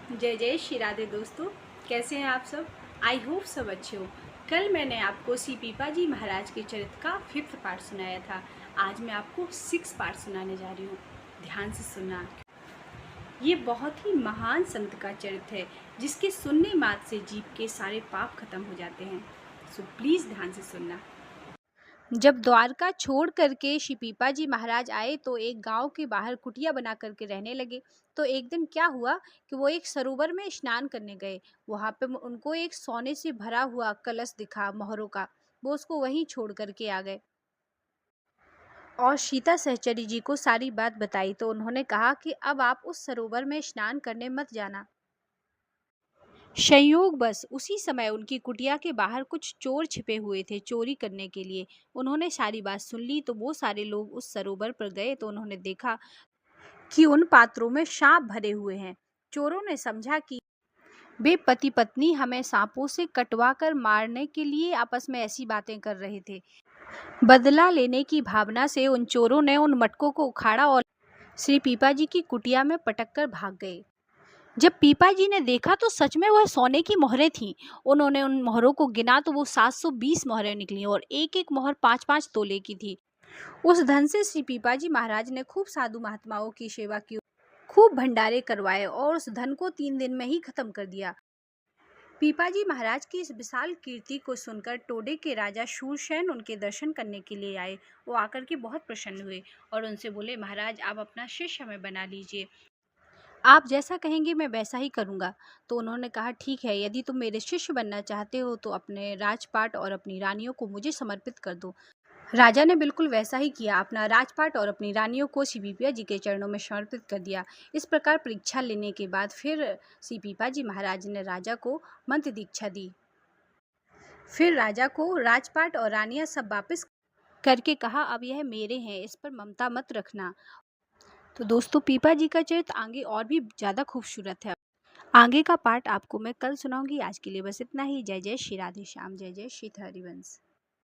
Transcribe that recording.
जय जय श्री राधे दोस्तों, कैसे हैं आप सब। आई होप सब अच्छे हो। कल मैंने आपको श्री पीपा जी महाराज के चरित्र का 5th पार्ट सुनाया था। आज मैं आपको 6th पार्ट सुनाने जा रही हूँ। ध्यान से सुनना। ये बहुत ही महान संत का चरित्र है जिसके सुनने मात्र से जीव के सारे पाप खत्म हो जाते हैं। सो प्लीज़ ध्यान से सुनना। जब द्वारका छोड़ करके श्री पीपा जी महाराज आए तो एक गांव के बाहर कुटिया बना करके रहने लगे। तो एक दिन क्या हुआ कि वो एक सरोवर में स्नान करने गए। वहां पे उनको एक सोने से भरा हुआ कलश दिखा मोहरों का। वो उसको वहीं छोड़ करके आ गए और सीता सहचरी जी को सारी बात बताई। तो उन्होंने कहा कि अब आप उस सरोवर में स्नान करने मत जाना। संयोग बस उसी समय उनकी कुटिया के बाहर कुछ चोर छिपे हुए थे चोरी करने के लिए। उन्होंने सारी बात सुन ली तो वो सारे लोग उस सरोवर पर गए तो उन्होंने देखा कि उन पात्रों में सांप भरे हुए हैं। चोरों ने समझा कि वे पति पत्नी हमें सांपों से कटवा कर मारने के लिए आपस में ऐसी बातें कर रहे थे। बदला लेने की भावना से उन चोरों ने उन मटकों को उखाड़ा और श्री पीपा जी की कुटिया में पटक कर भाग गए। जब पीपा जी ने देखा तो सच में वह सोने की मोहरें थीं। उन्होंने उन मोहरों को गिना तो वो 720 मोहरें निकली और एक एक मोहर 5-5 तोले की थी। उस धन से श्री पीपा जी महाराज ने खूब साधु महात्माओं की सेवा की, खूब भंडारे करवाए और उस धन को 3 दिन में ही खत्म कर दिया। पीपा जी महाराज की इस विशाल कीर्ति को सुनकर टोडे के राजा शूरसेन उनके दर्शन करने के लिए आए। वो आकर के बहुत प्रसन्न हुए और उनसे बोले, महाराज आप अपना शिष्य हमें बना लीजिए, आप जैसा कहेंगे मैं वैसा ही करूँगा। तो उन्होंने कहा, ठीक है, यदि तुम मेरे शिष्य बनना चाहते हो तो अपने राजपाट और अपनी रानियों को मुझे समर्पित कर दो। राजा ने बिल्कुल वैसा ही किया, अपना राजपाट और अपनी रानियों को श्री पीपा जी के चरणों में समर्पित कर दिया। इस प्रकार परीक्षा लेने के बाद फिर श्री पीपा जी महाराज ने राजा को मंत्र दीक्षा दी। फिर राजा को राजपाट और रानियां सब वापस करके कहा, अब यह मेरे हैं, इस पर ममता मत रखना। तो दोस्तों, पीपा जी का चरित्र आगे और भी ज़्यादा खूबसूरत है। आगे का पार्ट आपको मैं कल सुनाऊंगी। आज के लिए बस इतना ही। जय जय श्री राधे श्याम, जय जय श्री हरिवंश।